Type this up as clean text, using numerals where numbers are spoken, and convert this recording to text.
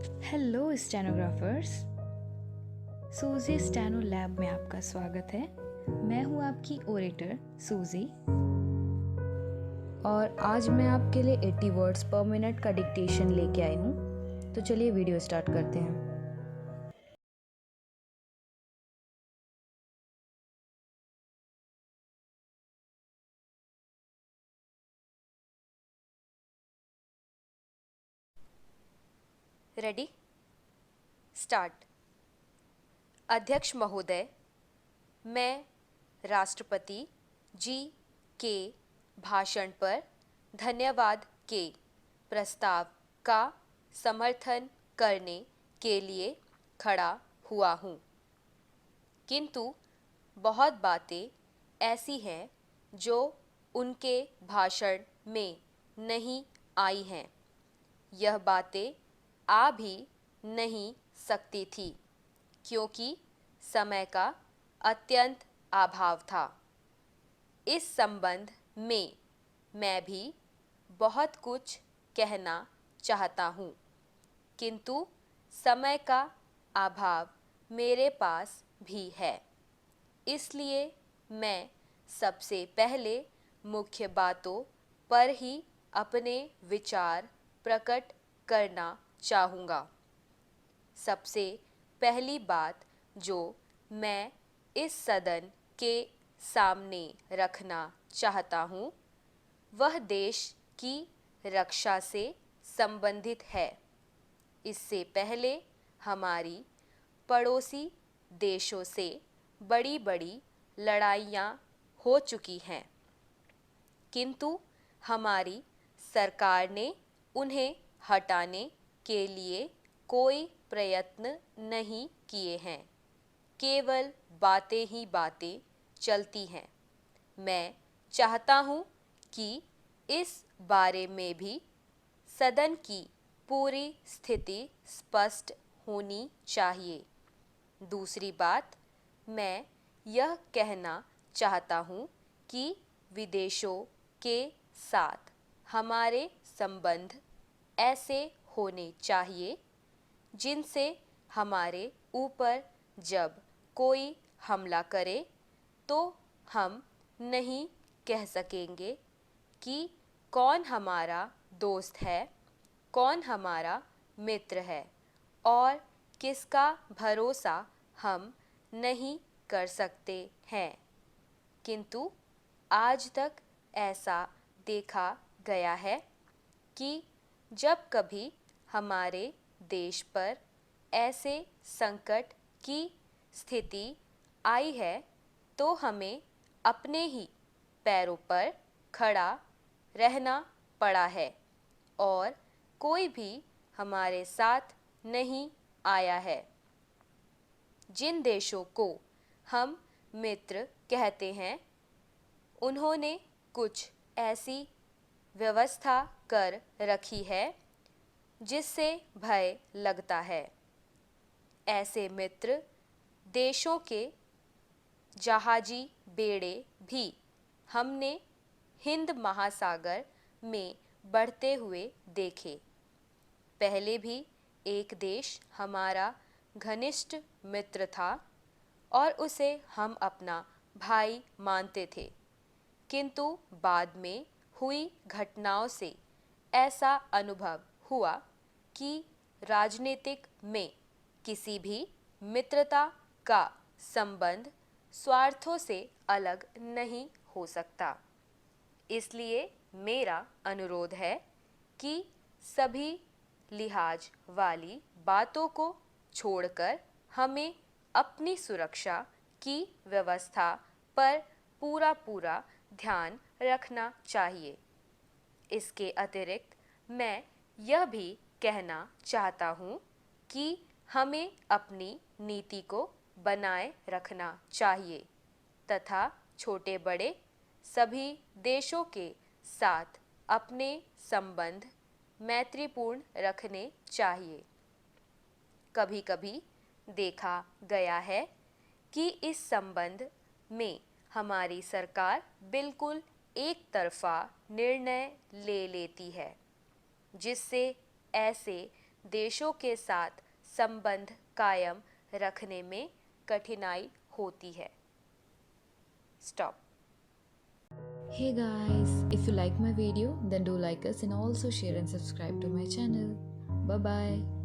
Hello stenographers. सूजी steno lab में आपका स्वागत है। मैं हूँ आपकी ओरेटर सूजी और आज मैं आपके लिए 80 वर्ड्स पर मिनट का डिक्टेशन लेके आई हूँ। तो चलिए वीडियो स्टार्ट करते हैं। Ready start. अध्यक्ष महोदय, मैं राष्ट्रपति जी के भाषण पर धन्यवाद के प्रस्ताव का समर्थन करने के लिए खड़ा हुआ हूँ, किंतु बहुत बातें ऐसी हैं जो उनके भाषण में नहीं आई हैं। यह बातें आ भी नहीं सकती थी क्योंकि समय का अत्यंत अभाव था। इस संबंध में मैं भी बहुत कुछ कहना चाहता हूँ, किंतु समय का अभाव मेरे पास भी है। इसलिए मैं सबसे पहले मुख्य बातों पर ही अपने विचार प्रकट करना चाहूँगा। सबसे पहली बात जो मैं इस सदन के सामने रखना चाहता हूँ वह देश की रक्षा से संबंधित है। इससे पहले हमारी पड़ोसी देशों से बड़ी बड़ी लड़ाइयाँ हो चुकी हैं, किंतु हमारी सरकार ने उन्हें हटाने के लिए कोई प्रयत्न नहीं किए हैं। केवल बातें ही बातें चलती हैं। मैं चाहता हूँ कि इस बारे में भी सदन की पूरी स्थिति स्पष्ट होनी चाहिए। दूसरी बात, मैं यह कहना चाहता हूँ कि विदेशों के साथ हमारे संबंध ऐसे होने चाहिए जिनसे हमारे ऊपर जब कोई हमला करे तो हम नहीं कह सकेंगे कि कौन हमारा दोस्त है, कौन हमारा मित्र है और किसका भरोसा हम नहीं कर सकते हैं। किंतु आज तक ऐसा देखा गया है कि जब कभी हमारे देश पर ऐसे संकट की स्थिति आई है तो हमें अपने ही पैरों पर खड़ा रहना पड़ा है और कोई भी हमारे साथ नहीं आया है। जिन देशों को हम मित्र कहते हैं उन्होंने कुछ ऐसी व्यवस्था कर रखी है जिससे भय लगता है। ऐसे मित्र देशों के जहाजी बेड़े भी हमने हिंद महासागर में बढ़ते हुए देखे। पहले भी एक देश हमारा घनिष्ठ मित्र था और उसे हम अपना भाई मानते थे, किंतु बाद में हुई घटनाओं से ऐसा अनुभव हुआ कि राजनीतिक में किसी भी मित्रता का संबंध स्वार्थों से अलग नहीं हो सकता। इसलिए मेरा अनुरोध है कि सभी लिहाज वाली बातों को छोड़कर हमें अपनी सुरक्षा की व्यवस्था पर पूरा ध्यान रखना चाहिए। इसके अतिरिक्त मैं यह भी कहना चाहता हूँ कि हमें अपनी नीति को बनाए रखना चाहिए तथा छोटे बड़े सभी देशों के साथ अपने संबंध मैत्रीपूर्ण रखने चाहिए। कभी कभी देखा गया है कि इस संबंध में हमारी सरकार बिल्कुल एक तरफा निर्णय ले लेती है, जिससे ऐसे देशों के साथ संबंध कायम रखने में कठिनाई होती है। Stop. Hey guys, if you like my video, then do like us and also share and subscribe to my channel. Bye bye.